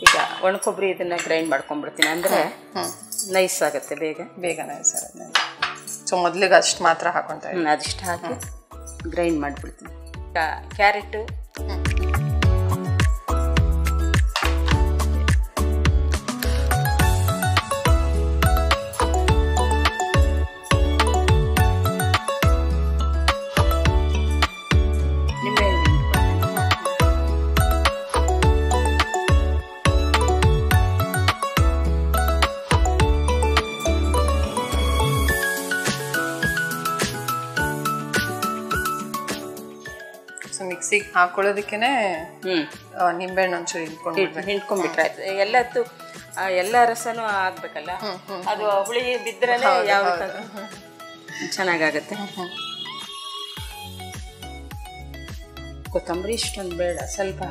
ಈಗ ಒಣ ಕೊಬ್ಬರಿ ಇದನ್ನ ಗ್ರೈಂಡ್ ಮಾಡ್ಕೊಂಡ್ಬಿಡ್ತೀನಿ, ಅಂದರೆ ನೈಸ್ ಆಗುತ್ತೆ, ಬೇಗ ನೈಸ್ ಆಗುತ್ತೆ. ಸೊ ಮೊದಲಿಗೆ ಅಷ್ಟು ಮಾತ್ರ ಹಾಕೊಂತ ಅದಿಷ್ಟು ಹಾಕಿ ಗ್ರೈಂಡ್ ಮಾಡಿಬಿಡ್ತೀನಿ. ಕ್ಯಾರೆಟು, ಮಿಕ್ಸಿಗೆ ಹಾಕೊಳ್ಳೋದಕ್ಕೇನೆ ನಿಂಬೆಹಣ್ಣು ಒಂಚೂರು ಹಿಂಡ್ಕೊಂಡ್ಬಿಟ್ರೆ ಆಯ್ತು. ಎಲ್ಲದ್ದು ಎಲ್ಲ ರಸನೂ ಆಗ್ಬೇಕಲ್ಲ, ಅದು ಹುಳಿ ಬಿದ್ದರೆ ಯಾವ ಚೆನ್ನಾಗಾಗತ್ತೆ. ಕೊತ್ತಂಬರಿ ಇಷ್ಟೊಂದು ಬೇಡ, ಸ್ವಲ್ಪ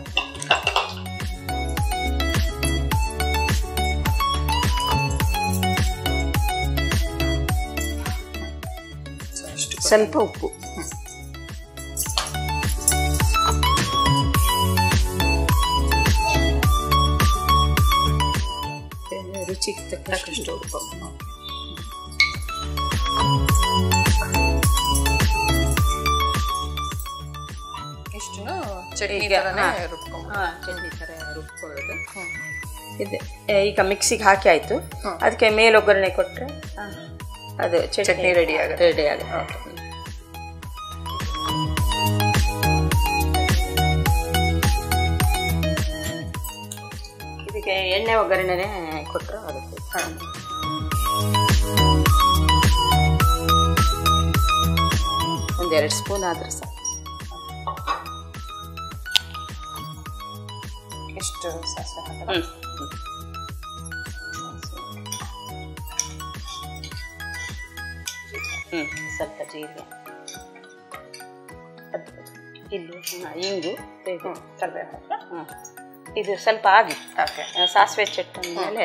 ಸ್ವಲ್ಪ ಉಪ್ಪು, ರುಚಿಗೆ ತಕ್ಕಷ್ಟು ಉಪ್ಪು. ಇಷ್ಟನ್ನು ಚಟ್ನಿ ಥರ ರುಬ್ಕೊಳ್ಳೋದು. ಇದೆ ಈಗ ಮಿಕ್ಸಿಗೆ ಹಾಕಿ ಆಯಿತು. ಅದಕ್ಕೆ ಮೇಲೆ ಒಗ್ಗರಣೆ ಕೊಟ್ಟರೆ ಅದು ಚಟ್ನಿ ರೆಡಿ ಆಗುತ್ತೆ. ಇದಕ್ಕೆ ಎಣ್ಣೆ ಒಗ್ಗರಣೆನೇ ಕೊಟ್ಟರು ಆಗುತ್ತೆ. ಒಂದೆರಡು ಸ್ಪೂನ್ ಆದ್ರೆ ಸಾಕು. ಎಷ್ಟು ಸಾಸಿವೆ ಹಾಕೋದು? ಸ್ವಲ್ಪ ಜೀರಿಗೆ, ಇಲ್ಲಿ ಇಂಗು, ಕರಿಬೇವು. ಇದು ಸ್ವಲ್ಪ ಆಗಿ ಸಾಸಿವೆ ಚಟ್ನಿ ಮೇಲೆ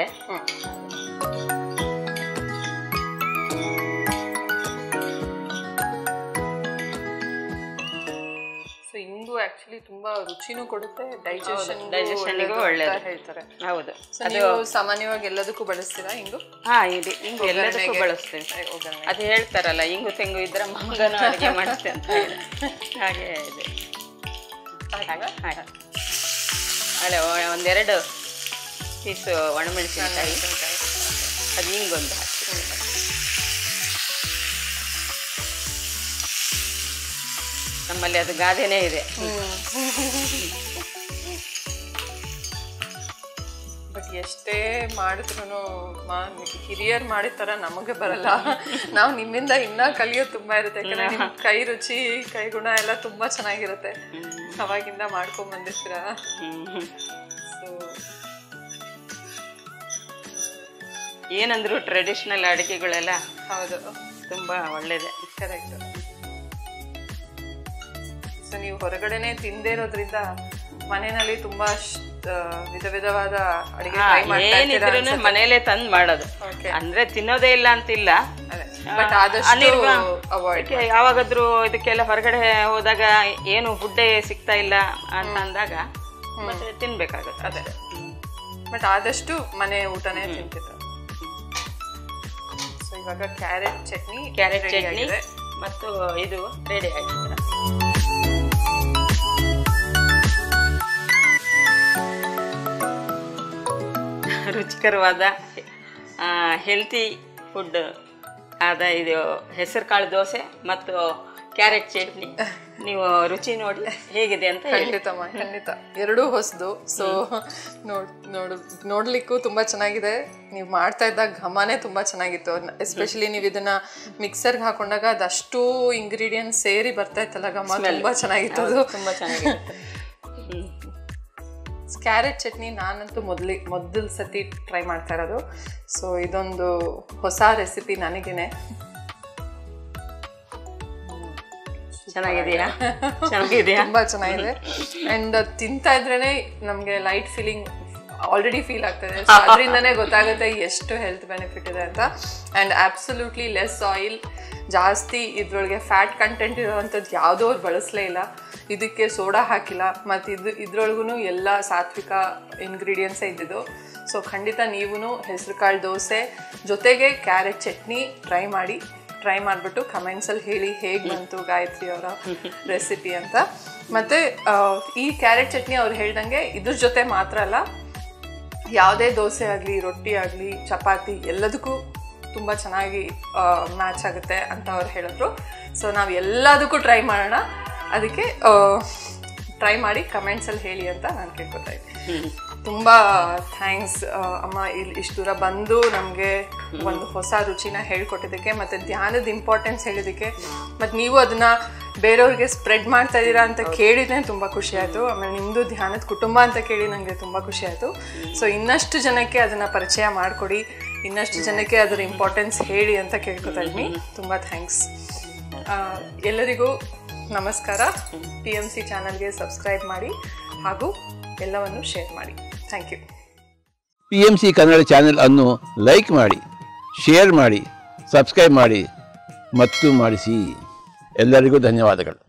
ಇಂಗು ಆಕ್ಚುಲಿ ತುಂಬಾ ರುಚಿನೂ ಕೊಡುತ್ತೆ, ಡೈಜೆಷನ್ಗೂ ಒಳ್ಳೆಯದು ಹೇಳ್ತಾರೆ. ಹೌದು. ಅದು ಸಾಮಾನ್ಯವಾಗಿ ಎಲ್ಲದಕ್ಕೂ ಬಳಸ್ತೀರಾ ಇಂಗು? ಇದೆ, ಇಂಗು ಎಲ್ಲದಕ್ಕೂ ಬಳಸ್ತೀವಿ. ಅದು ಹೇಳ್ತಾರಲ್ಲ, ಇಂಗು ತೆಂಗು ಇದ್ರೆ ಮಂಗನ ಅಡುಗೆ ಮಾಡುತ್ತೆ ಅಂತ. ಹಾಗೆ ಇದೆ. ಅಲ್ಲೇ ಒಂದೆರಡು ಪೀಸು ಒಣಮೆಣಸಿನಕಾಯಿ, ಅದು ಇಂಗೊಂದು ಹಾಕಿ. ನಮ್ಮಲ್ಲಿ ಅದು ಗಾದೆನೇ ಇದೆ. ಬಟ್ ಎಷ್ಟೇ ಮಾಡಿದ್ರು ಹಿರಿಯರ್ ಮಾಡಿದ ಥರ ನಮಗೆ ಬರಲ್ಲ. ನಾವು ನಿಮ್ಮಿಂದ ಇನ್ನೂ ಕಲಿಯೋದು ತುಂಬ ಇರುತ್ತೆ. ಯಾಕಂದರೆ ನಿಮ್ಮ ಕೈ ರುಚಿ, ಕೈ ಗುಣ ಎಲ್ಲ ತುಂಬ ಚೆನ್ನಾಗಿರುತ್ತೆ. ಅವಾಗಿಂದ ಮಾಡ್ಕೊಂಡ್ ಬಂದಿರ್ತೀರ. ಸೊ ಏನಂದ್ರು ಟ್ರೆಡಿಷನಲ್ ಅಡುಗೆಗಳೆಲ್ಲ ಹೌದು, ತುಂಬ ಒಳ್ಳೇದೆ. ಕರೆಕ್ಟ್. ಸೊ ನೀವು ಹೊರಗಡೆನೆ ತಿಂದೇ ಇರೋದ್ರಿಂದ ಮನೆಯಲ್ಲಿ ತುಂಬಾ ವಿಧ ವಿಧವಾದ ಅಡಿಗೆ ಏನಿದ್ರು ಮನೇಲೆ ತಂದು ಮಾಡೋದು. ಅಂದ್ರೆ ತಿನ್ನೋದೇ ಇಲ್ಲ ಅಂತಿಲ್ಲ, ಯಾವಾಗಾದ್ರೂ ಇದಕ್ಕೆಲ್ಲ ಹೊರಗಡೆ ಹೋದಾಗ ಏನು ಫುಡ್ಡೇ ಸಿಗ್ತಾ ಇಲ್ಲ ಅಂತ ಅಂದಾಗ ಮತ್ತೆ ತಿನ್ಬೇಕಾಗುತ್ತೆ. ಅದೇ, ಬಟ್ ಆದಷ್ಟು ಮನೆ ಊಟನೇ ತಿಂತಿದ್ರು. ಸೊ ಇವಾಗ ಕ್ಯಾರೆಟ್ ಚಟ್ನಿ ಮತ್ತು ಇದು ರೆಡಿ ಆಗಿದೆ. ರುಚಿಕರವಾದ ಹೆಲ್ತಿ ಫುಡ್ ಆದ ಇದು ಹೆಸರು ಕಾಳು ದೋಸೆ ಮತ್ತು ಕ್ಯಾರೆಟ್ ಚಟ್ನಿ. ನೀವು ರುಚಿ ನೋಡಿ ಹೇಗಿದೆ ಅಂತ. ಖಂಡಿತ ಎರಡೂ ಹೊಸದು. ಸೊ ನೋಡ್ಲಿಕ್ಕೂ ತುಂಬಾ ಚೆನ್ನಾಗಿದೆ. ನೀವು ಮಾಡ್ತಾ ಇದ್ದಾಗ ಘಮನೇ ತುಂಬಾ ಚೆನ್ನಾಗಿತ್ತು. ಎಸ್ಪೆಷಲಿ ನೀವು ಇದನ್ನ ಮಿಕ್ಸರ್ಗೆ ಹಾಕೊಂಡಾಗ ಅದಷ್ಟು ಇಂಗ್ರೀಡಿಯೆಂಟ್ಸ್ ಸೇರಿ ಬರ್ತಾ ಇತ್ತಲ್ಲ, ಘಮ ತುಂಬಾ ಚೆನ್ನಾಗಿತ್ತು. ಅದು ತುಂಬಾ ಚೆನ್ನಾಗಿತ್ತು. ಕ್ಯಾರೆಟ್ ಚಟ್ನಿ ನಾನಂತೂ ಮೊದಲ ಸತಿ ಟ್ರೈ ಮಾಡ್ತಾ ಇರೋದು. ಸೊ ಇದೊಂದು ಹೊಸ ರೆಸಿಪಿ ನನಗೇನೆ. ಚೆನ್ನಾಗಿದೆಯಾ? ತುಂಬಾ ಚೆನ್ನಾಗಿದೆ. ಅಂಡ್ ತಿಂತಾ ಇದ್ರೇನೆ ನಮ್ಗೆ ಲೈಟ್ ಫೀಲಿಂಗ್ ಆಲ್ರೆಡಿ ಫೀಲ್ ಆಗ್ತದೆ. ಸೊ ಅದರಿಂದನೇ ಗೊತ್ತಾಗುತ್ತೆ ಎಷ್ಟು ಹೆಲ್ತ್ ಬೆನಿಫಿಟ್ ಇದೆ ಅಂತ. ಆ್ಯಂಡ್ ಅಬ್ಸಲ್ಯೂಟ್ಲಿ ಲೆಸ್ ಆಯಿಲ್, ಜಾಸ್ತಿ ಇದ್ರೊಳಗೆ ಫ್ಯಾಟ್ ಕಂಟೆಂಟ್ ಇರೋವಂಥದ್ದು ಯಾವುದೋ ಅವ್ರು ಬಳಸಲೇ ಇಲ್ಲ. ಇದಕ್ಕೆ ಸೋಡಾ ಹಾಕಿಲ್ಲ, ಮತ್ತು ಇದ್ರೊಳಗೂ ಎಲ್ಲ ಸಾತ್ವಿಕ ಇಂಗ್ರೀಡಿಯೆಂಟ್ಸೇ ಇದ್ದಿದ್ದು. ಸೊ ಖಂಡಿತ ನೀವು ಹೆಸರು ಕಾಳು ದೋಸೆ ಜೊತೆಗೆ ಕ್ಯಾರೆಟ್ ಚಟ್ನಿ ಟ್ರೈ ಮಾಡಿಬಿಟ್ಟು ಕಮೆಂಟ್ಸಲ್ಲಿ ಹೇಳಿ ಹೇಗೆ ಬಂತು ಗಾಯತ್ರಿ ಅವರ ರೆಸಿಪಿ ಅಂತ. ಮತ್ತು ಈ ಕ್ಯಾರೆಟ್ ಚಟ್ನಿ ಅವ್ರು ಹೇಳ್ದಂಗೆ ಇದ್ರ ಜೊತೆ ಮಾತ್ರ ಅಲ್ಲ, ಯಾವುದೇ ದೋಸೆ ಆಗಲಿ, ರೊಟ್ಟಿ ಆಗಲಿ, ಚಪಾತಿ ಎಲ್ಲದಕ್ಕೂ ತುಂಬ ಚೆನ್ನಾಗಿ ಮ್ಯಾಚ್ ಆಗುತ್ತೆ ಅಂತ ಅವ್ರು ಹೇಳಿದ್ರು. ಸೊ ನಾವು ಎಲ್ಲದಕ್ಕೂ ಟ್ರೈ ಮಾಡೋಣ. ಅದಕ್ಕೆ ಟ್ರೈ ಮಾಡಿ ಕಮೆಂಟ್ಸಲ್ಲಿ ಹೇಳಿ ಅಂತ ನಾನು ಕೇಳ್ಕೊತಾ ಇದ್ದೀನಿ. ತುಂಬ ಥ್ಯಾಂಕ್ಸ್ ಅಮ್ಮ, ಇಲ್ಲಿ ಇಷ್ಟು ದೂರ ಬಂದು ನಮಗೆ ಒಂದು ಹೊಸ ರುಚಿನ ಹೇಳ್ಕೊಟ್ಟಿದ್ದಕ್ಕೆ, ಮತ್ತು ಧ್ಯಾನದ ಇಂಪಾರ್ಟೆನ್ಸ್ ಹೇಳಿದ್ದಕ್ಕೆ, ಮತ್ತು ನೀವು ಅದನ್ನು ಬೇರೆಯವ್ರಿಗೆ ಸ್ಪ್ರೆಡ್ ಮಾಡ್ತಾ ಇದ್ದೀರಾ ಅಂತ ಕೇಳಿದ್ರೆ ತುಂಬ ಖುಷಿ ಆಯಿತು. ಆಮೇಲೆ ನಿಮ್ಮದು ಧ್ಯಾನದ ಕುಟುಂಬ ಅಂತ ಕೇಳಿ ನನಗೆ ತುಂಬ ಖುಷಿ ಆಯಿತು. ಸೊ ಇನ್ನಷ್ಟು ಜನಕ್ಕೆ ಅದನ್ನು ಪರಿಚಯ ಮಾಡಿಕೊಡಿ, ಇನ್ನಷ್ಟು ಜನಕ್ಕೆ ಅದರ ಇಂಪಾರ್ಟೆನ್ಸ್ ಹೇಳಿ ಅಂತ ಕೇಳ್ಕೊತಾ ಇದ್ದೀನಿ. ತುಂಬ ಥ್ಯಾಂಕ್ಸ್. ಎಲ್ಲರಿಗೂ ನಮಸ್ಕಾರ. PMC ಚಾನಲ್ಗೆ ಸಬ್ಸ್ಕ್ರೈಬ್ ಮಾಡಿ ಹಾಗೂ ಎಲ್ಲವನ್ನು ಶೇರ್ ಮಾಡಿ. Thank you. PMC Kannada channel ಅನ್ನು ಲೈಕ್ ಮಾಡಿ, ಶೇರ್ ಮಾಡಿ, ಸಬ್ಸ್ಕ್ರೈಬ್ ಮಾಡಿ ಮತ್ತು ಮಾಡಿಸಿ. ಎಲ್ಲರಿಗೂ ಧನ್ಯವಾದಗಳು.